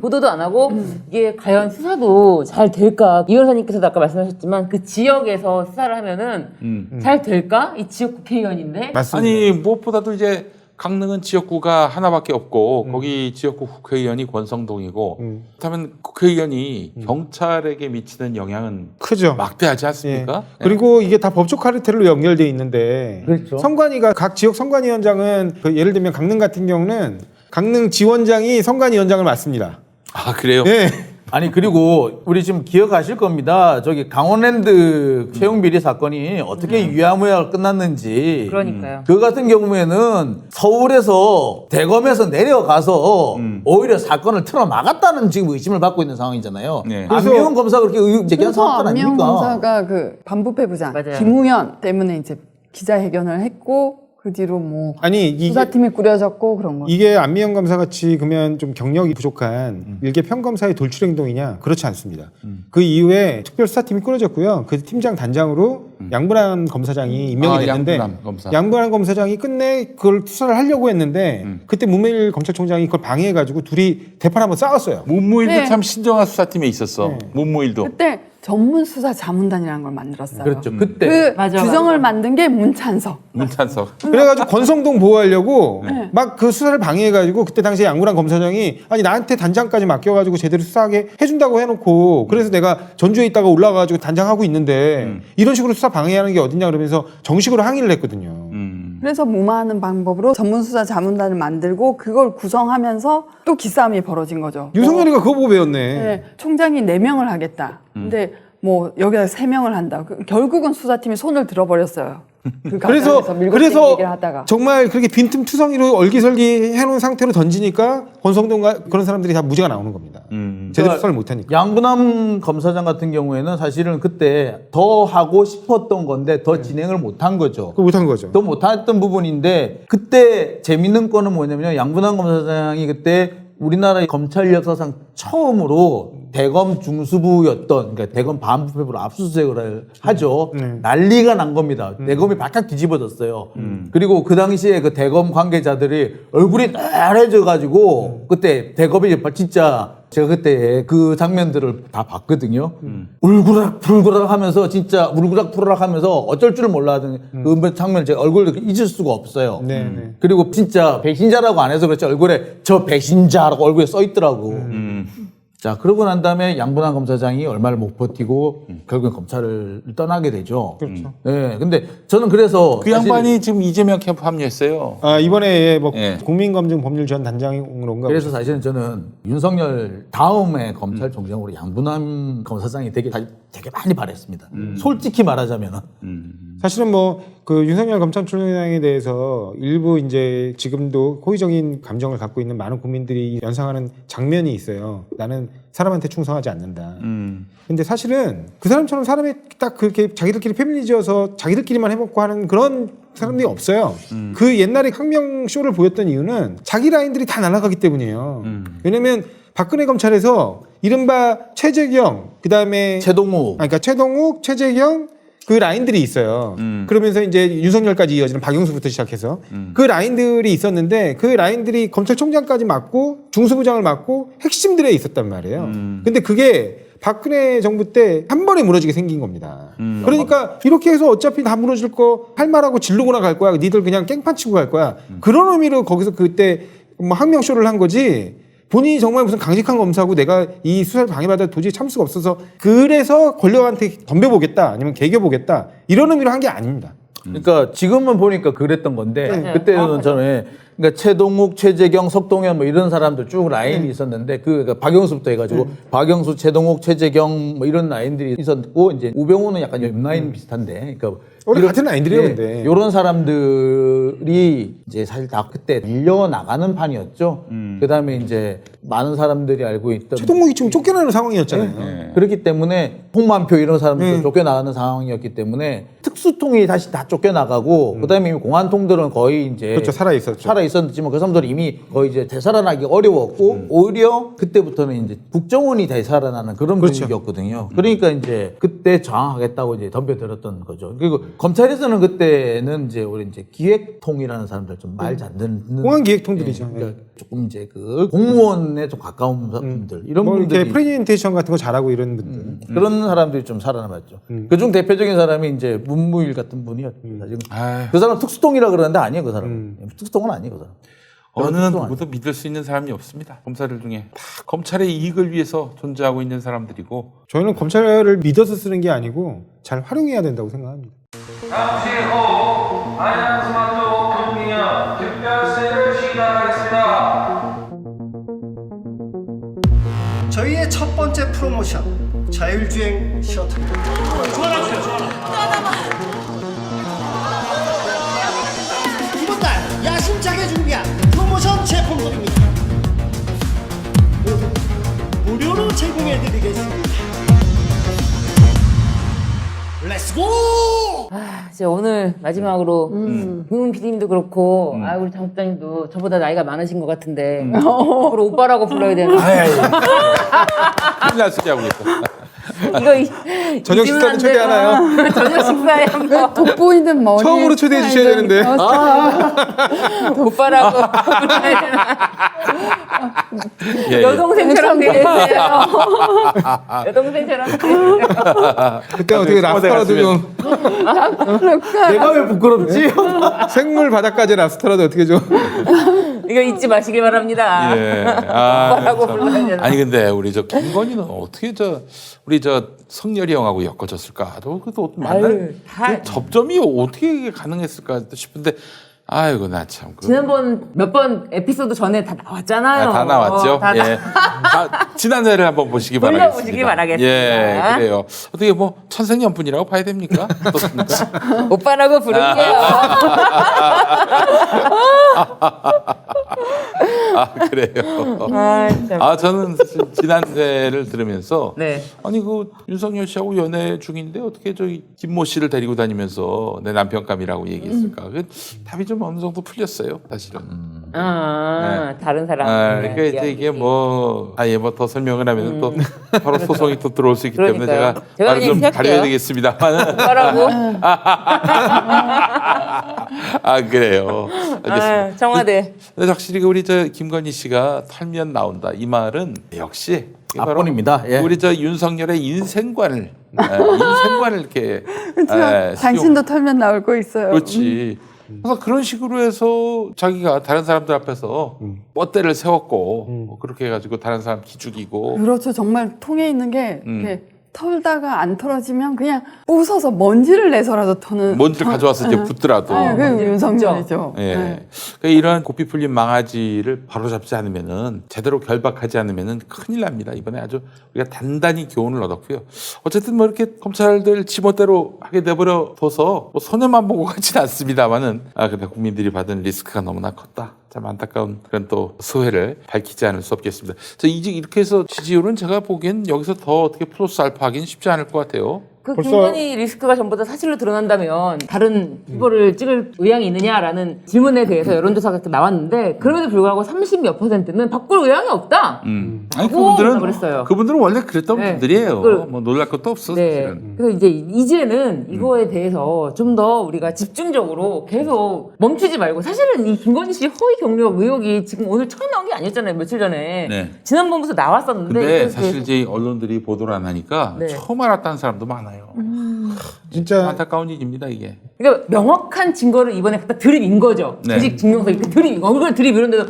[SPEAKER 2] 보도도 안 하고 이게 과연 수사도 잘 될까? 이 변호사님께서도 아까 말씀하셨지만 그 지역에서 수사를 하면은 잘 될까? 이 지역 국회의원인데
[SPEAKER 4] 맞습니다.
[SPEAKER 1] 아니 무엇보다도 이제 강릉은 지역구가 하나밖에 없고 거기 지역구 국회의원이 권성동이고 그렇다면 국회의원이 경찰에게 미치는 영향은
[SPEAKER 4] 크죠.
[SPEAKER 1] 막대하지 않습니까?
[SPEAKER 4] 예. 그리고 이게 다 법적 카르텔로 연결돼 있는데
[SPEAKER 3] 그렇죠.
[SPEAKER 4] 선관위가 각 지역 선관위원장은 예를 들면 강릉 같은 경우는 강릉 지원장이 선관위원장을 맡습니다.
[SPEAKER 1] 아 그래요?
[SPEAKER 4] 네.
[SPEAKER 3] 아니 그리고 우리 지금 기억하실 겁니다. 저기 강원랜드 채용 비리 사건이 어떻게 유야무야 끝났는지.
[SPEAKER 2] 그러니까요.
[SPEAKER 3] 그 같은 경우에는 서울에서 대검에서 내려가서 오히려 사건을 틀어 막았다는 지금 의심을 받고 있는 상황이잖아요.
[SPEAKER 1] 네.
[SPEAKER 3] 안미영 검사가 그렇게 의혹 제기한
[SPEAKER 5] 그래서
[SPEAKER 3] 사건
[SPEAKER 5] 안미영
[SPEAKER 3] 아닙니까?
[SPEAKER 5] 검사가 그 반부패부장
[SPEAKER 2] 맞아요.
[SPEAKER 5] 김우현 때문에 이제 기자회견을 했고 그 뒤로 뭐
[SPEAKER 4] 아니 이게
[SPEAKER 5] 수사팀이 꾸려졌고 그런 거.
[SPEAKER 4] 이게 안미영 검사 같이 그러면 좀 경력이 부족한 일개 평검사의 돌출 행동이냐? 그렇지 않습니다. 그 이후에 특별수사팀이 꾸려졌고요. 그 팀장 단장으로 양분한 검사장이 임명이 됐는데
[SPEAKER 1] 양분한 검사.
[SPEAKER 4] 양분한 검사장이 끝내 그걸 수사를 하려고 했는데 그때 문무일 검찰총장이 그걸 방해해가지고 둘이 대판 한번 싸웠어요.
[SPEAKER 1] 문무일도
[SPEAKER 5] 네.
[SPEAKER 1] 참 신정한 수사팀에 있었어.
[SPEAKER 4] 네.
[SPEAKER 1] 문무일도.
[SPEAKER 5] 그때 전문 수사 자문단이라는 걸 만들었어요.
[SPEAKER 3] 그렇죠. 그때
[SPEAKER 5] 그
[SPEAKER 2] 맞아,
[SPEAKER 5] 규정을
[SPEAKER 2] 맞아.
[SPEAKER 5] 만든 게 문찬석.
[SPEAKER 1] 문찬석.
[SPEAKER 4] 그래가지고 권성동 보호하려고 막 그 수사를 방해해가지고 그때 당시에 양분한 검사장이 아니 나한테 단장까지 맡겨가지고 제대로 수사하게 해준다고 해놓고 그래서 내가 전주에 있다가 올라가가지고 단장하고 있는데 이런 식으로 수사 방해하는 게 어딨냐 그러면서 정식으로 항의를 했거든요.
[SPEAKER 5] 그래서 무마하는 방법으로 전문 수사 자문단을 만들고 그걸 구성하면서 또 기싸움이 벌어진 거죠.
[SPEAKER 4] 윤석열이가 그거 보고 배웠네.
[SPEAKER 5] 네, 총장이 4명을 하겠다. 근데 뭐 여기다 3명을 한다. 결국은 수사팀이 손을 들어버렸어요. 그 과정에서 밀고
[SPEAKER 4] 그래서
[SPEAKER 5] 얘기를 하다가.
[SPEAKER 4] 정말 그렇게 빈틈투성이로 얼기설기 해놓은 상태로 던지니까 권성동과 그런 사람들이 다 무죄가 나오는 겁니다. 제대로 수사를 못하니까.
[SPEAKER 3] 양분남 검사장 같은 경우에는 사실은 그때 더 하고 싶었던 건데 더 진행을 못한 거죠.
[SPEAKER 4] 그거 못한 거죠.
[SPEAKER 3] 더 못했던 부분인데 그때 재밌는 거는 뭐냐면요. 양분남 검사장이 그때 우리나라 검찰 역사상 처음으로 대검 중수부였던 그러니까 대검 반부패부로 압수수색을 하죠. 난리가 난 겁니다. 대검이 바짝 뒤집어졌어요. 그리고 그 당시에 그 대검 관계자들이 얼굴이 노래져 가지고 그때 대검이 진짜 제가 그때 그 장면들을 다 봤거든요. 울그락불그락 하면서 진짜 울그락불그락 하면서 어쩔 줄 몰라 하던 그 장면 제가 얼굴을 잊을 수가 없어요.
[SPEAKER 4] 네.
[SPEAKER 3] 그리고 진짜 배신자라고 안 해서 그렇지 얼굴에 저 배신자라고 얼굴에 써 있더라고. 자, 그러고 난 다음에 양분한 검사장이 얼마를 못 버티고 결국엔 검찰을 떠나게 되죠.
[SPEAKER 4] 그렇죠.
[SPEAKER 3] 예. 근데 저는 그래서
[SPEAKER 1] 그 양반이 지금 이재명 캠프 합류했어요.
[SPEAKER 4] 이번에 뭐
[SPEAKER 1] 예.
[SPEAKER 4] 국민검증 법률지원 단장으로인가.
[SPEAKER 3] 그래서 사실은 저는 윤석열 다음에 검찰총장으로 양분한 검사장이 되게 많이 바랬습니다. 솔직히 말하자면은.
[SPEAKER 4] 사실은 뭐 그 윤석열 검찰총장에 대해서 일부 이제 지금도 호의적인 감정을 갖고 있는 많은 국민들이 연상하는 장면이 있어요. 나는 사람한테 충성하지 않는다. 근데 사실은 그 사람처럼 사람이 딱 그렇게 자기들끼리 패밀리 지어서 자기들끼리만 해먹고 하는 그런 사람들이 없어요. 그 옛날에 혁명 쇼를 보였던 이유는 자기 라인들이 다 날아가기 때문이에요. 왜냐면 박근혜 검찰에서 이른바 최재경, 그다음에
[SPEAKER 3] 최동욱.
[SPEAKER 4] 그러니까 최동욱, 최재경 그 라인들이 있어요. 그러면서 이제 윤석열까지 이어지는 박영수부터 시작해서 그 라인들이 있었는데 그 라인들이 검찰총장까지 맡고 중수부장을 맡고 핵심들에 있었단 말이에요. 근데 그게 박근혜 정부 때 한 번에 무너지게 생긴 겁니다. 그러니까 이렇게 해서 어차피 다 무너질 거 할 말하고 질르고나 갈 거야. 니들 그냥 깽판 치고 갈 거야. 그런 의미로 거기서 그때 뭐 항명쇼를 한 거지. 본인이 정말 무슨 강직한 검사고 내가 이 수사를 방해받아 도저히 참을 수가 없어서 그래서 권력한테 덤벼보겠다 아니면 개겨보겠다 이런 의미로 한 게 아닙니다.
[SPEAKER 3] 그러니까 지금은 보니까 그랬던 건데
[SPEAKER 2] 네.
[SPEAKER 3] 그때는 저는 그러니까 최동욱, 최재경, 석동현 뭐 이런 사람들 쭉 라인이 있었는데 그러니까 박영수부터 해가지고 박영수, 최동욱, 최재경 뭐 이런 라인들이 있었고 이제 우병우는 약간 옆 라인 비슷한데 그러니까
[SPEAKER 4] 원래 같은 라인들이에요, 근데.
[SPEAKER 3] 이런 사람들이 이제 사실 다 그때 밀려 나가는 판이었죠. 그다음에 이제 많은 사람들이 알고 있던
[SPEAKER 4] 최동욱이 지금 쫓겨나는 상황이었잖아요.
[SPEAKER 3] 그렇기 때문에 홍만표 이런 사람들도 쫓겨나가는 상황이었기 때문에 특수통이 다시 다 쫓겨나가고 그다음에 이미 공안통들은 거의 이제
[SPEAKER 4] 그렇죠, 살아 있었죠.
[SPEAKER 3] 살아 있었지만 그 사람들은 이미 거의 이제 되살아나기 어려웠고 오히려 그때부터는 이제 국정원이 되살아나는 그런 분위기였거든요. 그러니까 이제 그때 저항하겠다고 이제 덤벼들었던 거죠. 그리고 검찰에서는 그때는 이제 우리 이제 기획통이라는 사람들 좀 말 잘 듣는
[SPEAKER 4] 공안기획통들이죠.
[SPEAKER 3] 그러니까 조금 이제 그 공무원에 좀 가까운 분들 이런
[SPEAKER 4] 뭐
[SPEAKER 3] 분들이
[SPEAKER 4] 이렇게 프레젠테이션 같은 거 잘하고 이런 분들.
[SPEAKER 3] 그런 사람들이 좀 살아남았죠. 그중 대표적인 사람이 이제 문무일 같은 분이었죠. 그 사람 특수통이라 그러는데 아니에요, 그 사람. 특수통은 아니에요, 그 사람.
[SPEAKER 1] 어느 누구도 믿을 수 있는 사람이 없습니다. 검사들 중에 다 검찰의 이익을 위해서 존재하고 있는 사람들이고
[SPEAKER 4] 저는 검찰을 믿어서 쓰는 게 아니고 잘 활용해야 된다고 생각합니다.
[SPEAKER 7] 잠시 후 하얀스마트 금리형 특별세를 시작하겠습니다.
[SPEAKER 8] 저희의 첫 번째 프로모션 자율주행 셔틀입니다. 이번 달 야심차게 준비한 프로모션 제품들입니다. 무료로 제공해드리겠습니다. 렛츠고!
[SPEAKER 2] 이제 오늘 마지막으로 김훈 PD님도 그렇고 우리 장 국장님도 저보다 나이가 많으신 것 같은데 앞으로 오빠라고 불러야 되는
[SPEAKER 1] 큰일 날 소리 하고 있어.
[SPEAKER 2] 이거
[SPEAKER 4] 저녁 식사는 초대하나요?
[SPEAKER 2] 저녁 식사에 한번
[SPEAKER 5] 돋보이는 머리
[SPEAKER 4] 처음으로 초대해 주셔야 되는데.
[SPEAKER 2] 오빠라고 불러야 되나?
[SPEAKER 1] 예, 예.
[SPEAKER 2] 여동생처럼 되겠어요. 여동생처럼 되겠어요.
[SPEAKER 4] 그때 어떻게 랍스터라도 좀
[SPEAKER 3] 내가 왜 부끄럽지?
[SPEAKER 4] 생물 바닥까지 랍스터라도 어떻게 좀.
[SPEAKER 2] 이거 잊지 마시길 바랍니다.
[SPEAKER 1] 예.
[SPEAKER 2] 오빠라고
[SPEAKER 1] 참.
[SPEAKER 2] 불러야 되나?
[SPEAKER 1] 아니 근데 우리 저 김건희는 어떻게 우리 성렬이 형하고 엮어졌을까? 그것도 만날 그 접점이 어떻게 가능했을까 싶은데 아이고 나 참.
[SPEAKER 2] 지난번 몇 번 에피소드 전에 다 나왔잖아요.
[SPEAKER 1] 다 나왔죠.
[SPEAKER 2] 다
[SPEAKER 1] 예. 지난해를 한번 보시기 바라겠습니다.
[SPEAKER 2] 돌려보시기 바라겠습니다.
[SPEAKER 1] 예, 그래요. 어떻게 뭐 천생연분이라고 봐야 됩니까? 어떻습니까?
[SPEAKER 2] 오빠라고 부를게요.
[SPEAKER 1] 아 그래요.
[SPEAKER 2] 참.
[SPEAKER 1] 저는 사실 지난해를 들으면서
[SPEAKER 2] 네.
[SPEAKER 1] 아니 그 윤석열 씨하고 연애 중인데 어떻게 저기 김모 씨를 데리고 다니면서 내 남편감이라고 얘기했을까? 그 답이 좀 어느 정도 풀렸어요, 사실은.
[SPEAKER 2] 다른 사람.
[SPEAKER 1] 그러니까 이제 이게 뭐 더 설명을 하면 또 바로 소송이 또 들어올 수 있기 때문에
[SPEAKER 2] 그러니까요.
[SPEAKER 1] 제가 말을 좀
[SPEAKER 2] 그냥
[SPEAKER 1] 가려야 되겠습니다만.
[SPEAKER 2] 오빠라고.
[SPEAKER 1] 그래요. 알겠습니다.
[SPEAKER 2] 청와대.
[SPEAKER 1] 근데 확실히 우리 저 김건희 씨가 털면 나온다 이 말은 역시 바로
[SPEAKER 3] 압권입니다. 예.
[SPEAKER 1] 우리 저 윤석열의 인생관을 이렇게
[SPEAKER 5] 당신도 털면 나올 거 있어요.
[SPEAKER 1] 그렇지. 그래서 그런 식으로 해서 자기가 다른 사람들 앞에서 뻗대를 세웠고 뭐 그렇게 해가지고 다른 사람 기죽이고
[SPEAKER 5] 그렇죠. 정말 통에 있는 게 이렇게 털다가 안 털어지면 그냥 부숴서 먼지를 내서라도 터는.
[SPEAKER 1] 먼지를 가져와서 이제 붙더라도.
[SPEAKER 5] 그 윤석열이죠.
[SPEAKER 1] 예.
[SPEAKER 5] 네.
[SPEAKER 1] 그러니까 이런 고삐 풀린 망아지를 바로잡지 않으면은 제대로 결박하지 않으면은 큰일 납니다. 이번에 아주 우리가 단단히 교훈을 얻었고요. 어쨌든 뭐 이렇게 검찰들 지멋대로 하게 돼버려 둬서 뭐 손해만 보고 가진 않습니다만은 근데 국민들이 받은 리스크가 너무나 컸다. 참 안타까운 그런 또 소회를 밝히지 않을 수 없겠습니다. 이제 이렇게 해서 지지율은 제가 보기엔 여기서 더 어떻게 플러스 알파 하기는 쉽지 않을 것 같아요.
[SPEAKER 2] 그
[SPEAKER 4] 벌써-
[SPEAKER 2] 김건희 리스크가 전부 다 사실로 드러난다면 다른 후보를 찍을 의향이 있느냐라는 질문에 대해서 여론조사가 나왔는데 그럼에도 불구하고 30몇 %는 바꿀 의향이 없다.
[SPEAKER 1] 아니
[SPEAKER 2] 그랬어요.
[SPEAKER 1] 그분들은 원래 그랬던
[SPEAKER 2] 네.
[SPEAKER 1] 분들이에요.
[SPEAKER 2] 그걸-
[SPEAKER 1] 뭐 놀랄 것도 없어.
[SPEAKER 2] 네.
[SPEAKER 1] 사실은.
[SPEAKER 2] 그래서 이제는 이거에 대해서 좀 더 우리가 집중적으로 계속 멈추지 말고 사실은 이 김건희 씨 허위 경력 의혹이 지금 오늘 처음 나온 게 아니었잖아요. 며칠 전에.
[SPEAKER 1] 네.
[SPEAKER 2] 지난번부터 나왔었는데.
[SPEAKER 1] 근데
[SPEAKER 2] 이렇게
[SPEAKER 1] 사실 이제 언론들이 보도를 안 하니까
[SPEAKER 2] 네.
[SPEAKER 1] 처음 알았다는 사람도 많아요.
[SPEAKER 4] 진짜
[SPEAKER 1] 안타까운 일입니다 이게.
[SPEAKER 2] 그러니까 명확한 증거를 이번에 갖다 들이민 거죠.
[SPEAKER 1] 네.
[SPEAKER 2] 조직 증명서 이렇게 들이민 얼굴 들이미는데도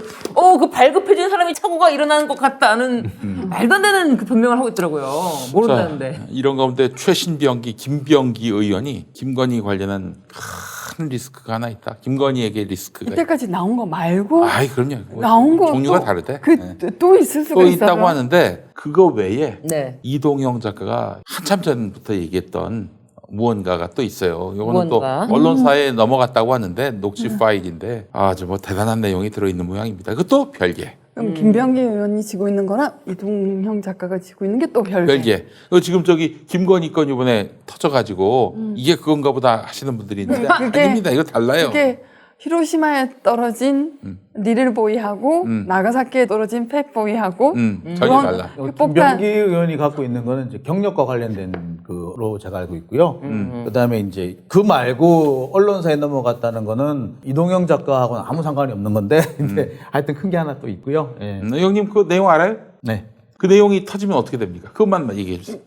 [SPEAKER 2] 그 발급해준 사람이 착오가 일어나는 것 같다는 말도 안 되는 그 변명을 하고 있더라고요. 모른다는데.
[SPEAKER 1] 자, 이런 가운데 최신병기 김병기 의원이 김건희 관련한 큰 리스크가 하나 있다. 김건희에게 리스크가 있다.
[SPEAKER 5] 이때까지 나온 거 말고
[SPEAKER 1] 아이 그럼요. 뭐
[SPEAKER 5] 나온 거
[SPEAKER 1] 종류가
[SPEAKER 5] 또-
[SPEAKER 1] 다르대.
[SPEAKER 5] 그
[SPEAKER 1] 네.
[SPEAKER 5] 또 있을 수가
[SPEAKER 1] 또
[SPEAKER 5] 있어요.
[SPEAKER 1] 있다고 하는데 그거 외에
[SPEAKER 2] 네.
[SPEAKER 1] 이동영 작가가 한참 전부터 얘기했던 무언가가 또 있어요. 이거는
[SPEAKER 2] 무언가?
[SPEAKER 1] 또 언론사에 넘어갔다고 하는데 녹취 파일인데 아주 뭐 대단한 내용이 들어있는 모양입니다. 그것도 별개.
[SPEAKER 5] 그럼 김병기 의원이 지고 있는 거랑 이동형 작가가 지고 있는 게 또 별개.
[SPEAKER 1] 별개. 지금 저기 김건희 건 이번에 터져가지고 이게 그건가 보다 하시는 분들이 있는데
[SPEAKER 5] 그게-
[SPEAKER 1] 아닙니다. 이거 달라요.
[SPEAKER 5] 그게 히로시마에 떨어진 니릴보이하고 나가사키에 떨어진 팻보이하고
[SPEAKER 1] 전혀 달라.
[SPEAKER 3] 김병기 의원이 갖고 있는 거는 이제 경력과 관련된 거로 제가 알고 있고요. 그다음에 이제 그 말고 언론사에 넘어갔다는 거는 이동영 작가하고는 아무 상관이 없는 건데 근데 하여튼 큰 게 하나 또 있고요. 예.
[SPEAKER 1] 형님 그 내용 알아요?
[SPEAKER 3] 네.
[SPEAKER 1] 그 내용이 터지면 어떻게 됩니까? 그것만 얘기해 주세요.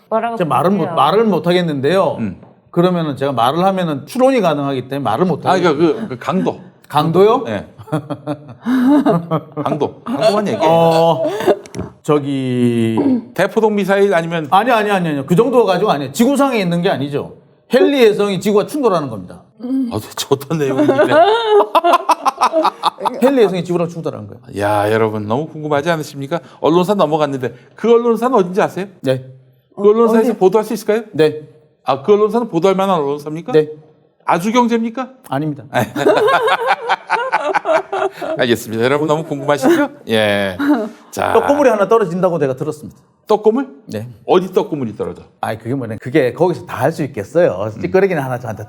[SPEAKER 2] 뭐라고
[SPEAKER 3] 제가 말을 못 하겠는데요. 그러면은 제가 말을 하면은 추론이 가능하기 때문에 말을 못
[SPEAKER 1] 아,
[SPEAKER 3] 하겠어요.
[SPEAKER 1] 그러니까 그 강도.
[SPEAKER 3] 강도요?
[SPEAKER 1] 네. 강도만 얘기해.
[SPEAKER 3] 저기
[SPEAKER 1] 대포동 미사일 아니면
[SPEAKER 3] 아니요. 그 정도 가지고 아니에요. 지구상에 있는 게 아니죠. 헨리 해성이 지구와 충돌하는 겁니다.
[SPEAKER 1] 도대체 어떤 내용인데?
[SPEAKER 3] 헨리 해성이 지구랑 충돌하는 거예요.
[SPEAKER 1] 야, 여러분 너무 궁금하지 않으십니까? 언론사 넘어갔는데 그 언론사는 어딘지 아세요?
[SPEAKER 3] 네.
[SPEAKER 1] 그 언론사에서 보도할 수 있을까요?
[SPEAKER 3] 네.
[SPEAKER 1] 아, 그 언론사는 보도할 만한 언론사입니까?
[SPEAKER 3] 네.
[SPEAKER 1] 아주경제입니까?
[SPEAKER 3] 아닙니다.
[SPEAKER 1] 알겠습니다. 여러분 너무 궁금하시죠? 예. 자,
[SPEAKER 3] 떡고물이 하나 떨어진다고 내가 들었습니다.
[SPEAKER 1] 떡고물?
[SPEAKER 3] 네.
[SPEAKER 1] 어디 떡고물이 떨어져?
[SPEAKER 3] 아이 그게 뭐냐? 그게 거기서 다 할 수 있겠어요. 찌꺼기는 하나 저한테.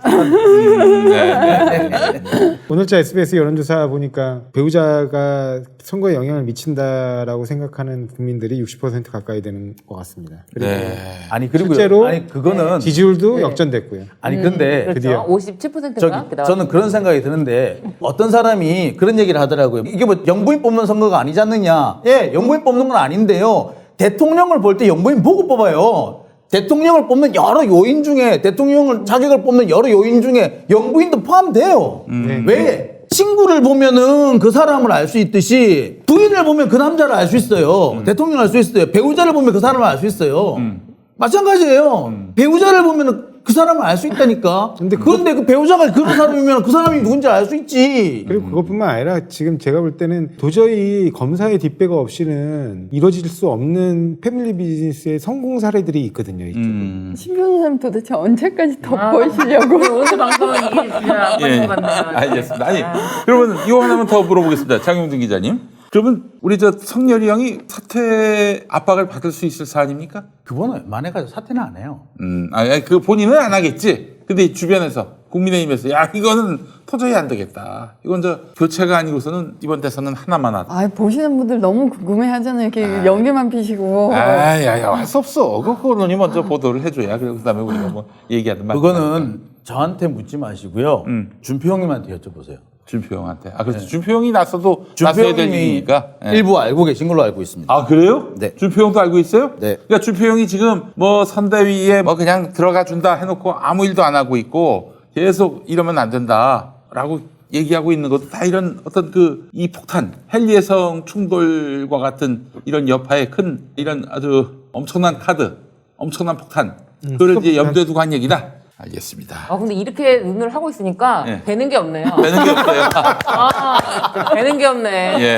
[SPEAKER 4] 오늘자 SBS 여론조사 보니까 배우자가 선거에 영향을 미친다라고 생각하는 국민들이 60% 가까이 되는 것 같습니다. 그리고
[SPEAKER 1] 네.
[SPEAKER 3] 아니 그리고
[SPEAKER 4] 실제로
[SPEAKER 3] 아니 그거는
[SPEAKER 4] 지지율도 역전됐고요.
[SPEAKER 3] 아니 근데
[SPEAKER 4] 드디어.
[SPEAKER 2] 그렇죠. 57%인가?
[SPEAKER 3] 저기 저는 그런 생각이 드는데 어떤 사람이 그런 얘기를 하더라고요. 이게 뭐 영부인 뽑는 선거가 아니지 않느냐? 예, 영부인 뽑는 건 아닌데요. 대통령을 볼 때 영부인 보고 뽑아요. 대통령을 뽑는 여러 요인 중에 대통령을 자격을 뽑는 여러 요인 중에 영부인도 포함돼요. 왜? 친구를 보면은 그 사람을 알 수 있듯이 부인을 보면 그 남자를 알 수 있어요. 대통령을 알 수 있어요. 배우자를 보면 그 사람을 알 수 있어요. 마찬가지예요. 배우자를 보면은 그 사람을 알 수 있다니까. 그런데 그 배우자가 그런 사람이면 그 사람이 누군지 알 수 있지.
[SPEAKER 4] 그리고 그것뿐만 아니라 지금 제가 볼 때는 도저히 검사의 뒷배가 없이는 이루어질 수 없는 패밀리 비즈니스의 성공 사례들이 있거든요. 이쪽에.
[SPEAKER 5] 신 변호사님 도대체 언제까지 덮어보시려고?
[SPEAKER 2] 오늘 방송은 이게 진짜
[SPEAKER 1] 예.
[SPEAKER 2] 아빠인 것 같네요.
[SPEAKER 1] 알겠습니다. 아니, 그러면 이거 하나만 더 물어보겠습니다. 장용준 기자님. 그러면 우리 저 성렬이 형이 사퇴 압박을 받을 수 있을 사안입니까?
[SPEAKER 3] 그거는 웬만해가지고 사퇴는 안 해요.
[SPEAKER 1] 그 본인은 안 하겠지. 근데 주변에서 국민의힘에서 야 이거는 도저히 안 되겠다. 이건 저 교체가 아니고서는 이번 대선은 하나만 하다.
[SPEAKER 5] 아 보시는 분들 너무 궁금해하잖아요. 이렇게 연기만 피시고.
[SPEAKER 1] 야야 할 수 없어. 그 언론이 먼저 보도를 해줘야 그다음에 우리가 뭐 얘기하든 말든.
[SPEAKER 3] 그거는 저한테 묻지 마시고요. 준표 형님한테 여쭤보세요.
[SPEAKER 1] 준표 형한테. 아 그렇지. 준표 형이 나서도 나서야 될 일이니까. 예.
[SPEAKER 3] 일부 알고 계신 걸로 알고 있습니다.
[SPEAKER 1] 아 그래요?
[SPEAKER 3] 네.
[SPEAKER 1] 준표 형도 알고 있어요?
[SPEAKER 3] 네.
[SPEAKER 1] 그러니까 준표 형이 지금 뭐 선대위에 뭐 그냥 들어가 준다 해놓고 아무 일도 안 하고 있고 계속 이러면 안 된다라고 얘기하고 있는 것도 다 이런 어떤 이 폭탄, 헨리해성 충돌과 같은 이런 여파의 큰 이런 아주 엄청난 카드, 엄청난 폭탄. 그걸 이제 염두에 두고 한 얘기다. 알겠습니다.
[SPEAKER 2] 근데 이렇게 눈을 하고 있으니까
[SPEAKER 1] 예.
[SPEAKER 2] 되는 게 없네요.
[SPEAKER 1] 되는 게 없어요.
[SPEAKER 2] 되는 게 없네.
[SPEAKER 1] 예,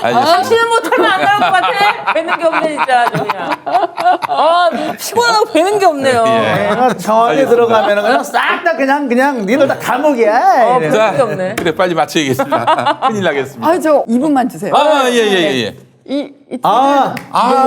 [SPEAKER 1] 알겠습니다.
[SPEAKER 2] 당신은 못하면 안 나올 것 같아. 되는 게 없네 진짜 아주 그냥. 피곤하고 되는 게 없네요.
[SPEAKER 1] 예.
[SPEAKER 3] 청와대
[SPEAKER 1] 알겠습니다.
[SPEAKER 3] 들어가면은 그냥 싹 다 그냥 니들 다 감옥이야. 이래.
[SPEAKER 2] 되는 게 없네.
[SPEAKER 1] 그래 빨리 맞춰야겠습니다. 큰일 나겠습니다.
[SPEAKER 5] 저 2분만 주세요.
[SPEAKER 1] 예.
[SPEAKER 5] 이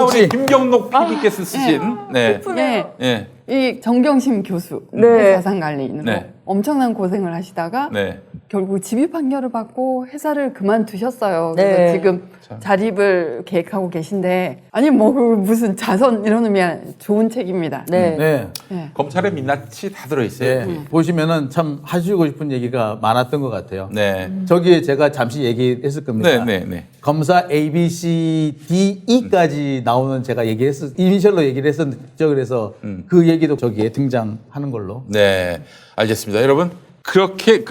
[SPEAKER 1] 우리 김경록 PD께서 쓰신 네.
[SPEAKER 5] 예.
[SPEAKER 1] 예.
[SPEAKER 5] 이 정경심 교수
[SPEAKER 2] 네.
[SPEAKER 5] 자산관리인으로
[SPEAKER 1] 네.
[SPEAKER 5] 엄청난 고생을 하시다가
[SPEAKER 1] 네.
[SPEAKER 5] 결국 집유 판결을 받고 회사를 그만두셨어요.
[SPEAKER 2] 네.
[SPEAKER 5] 그래서 지금 자립을 계획하고 계신데 아니 뭐 그 무슨 자선 이런 의미야 좋은 책입니다.
[SPEAKER 2] 네.
[SPEAKER 3] 네.
[SPEAKER 5] 네.
[SPEAKER 1] 검찰의 민낯이 다 들어있어요.
[SPEAKER 3] 네. 보시면은 참 하시고 싶은 얘기가 많았던 것 같아요.
[SPEAKER 1] 네.
[SPEAKER 3] 저기에 제가 잠시 얘기했을 겁니다.
[SPEAKER 1] 네, 네, 네.
[SPEAKER 3] 검사 A, B, C, D, E까지 나오는 제가 이니셜로 얘기를 했었죠. 그래서 그 얘기도 저기에 등장하는 걸로.
[SPEAKER 1] 네. 알겠습니다. 여러분, 그렇게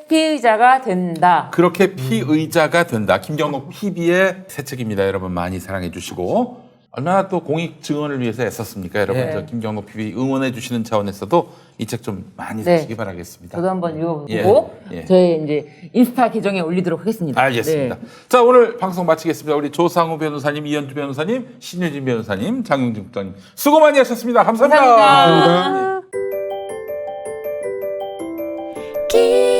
[SPEAKER 2] 피의자가 된다.
[SPEAKER 1] 피의자가 된다. 김경록 PB의 새 책입니다. 여러분 많이 사랑해 주시고 얼마나 또 공익 증언을 위해서 애썼습니까, 여러분.
[SPEAKER 2] 네.
[SPEAKER 1] 저 김경록 PB 응원해 주시는 차원에서도 이 책 좀 많이
[SPEAKER 2] 네.
[SPEAKER 1] 사시기 바라겠습니다.
[SPEAKER 2] 저도 한번 읽어보고
[SPEAKER 1] 예.
[SPEAKER 2] 저희 이제 인스타 계정에 올리도록 하겠습니다.
[SPEAKER 1] 알겠습니다.
[SPEAKER 2] 네.
[SPEAKER 1] 자, 오늘 방송 마치겠습니다. 우리 조상우 변호사님, 이현주 변호사님, 신유진 변호사님, 장용진 국장님 수고 많이 하셨습니다. 감사합니다.
[SPEAKER 2] 감사합니다.
[SPEAKER 9] 길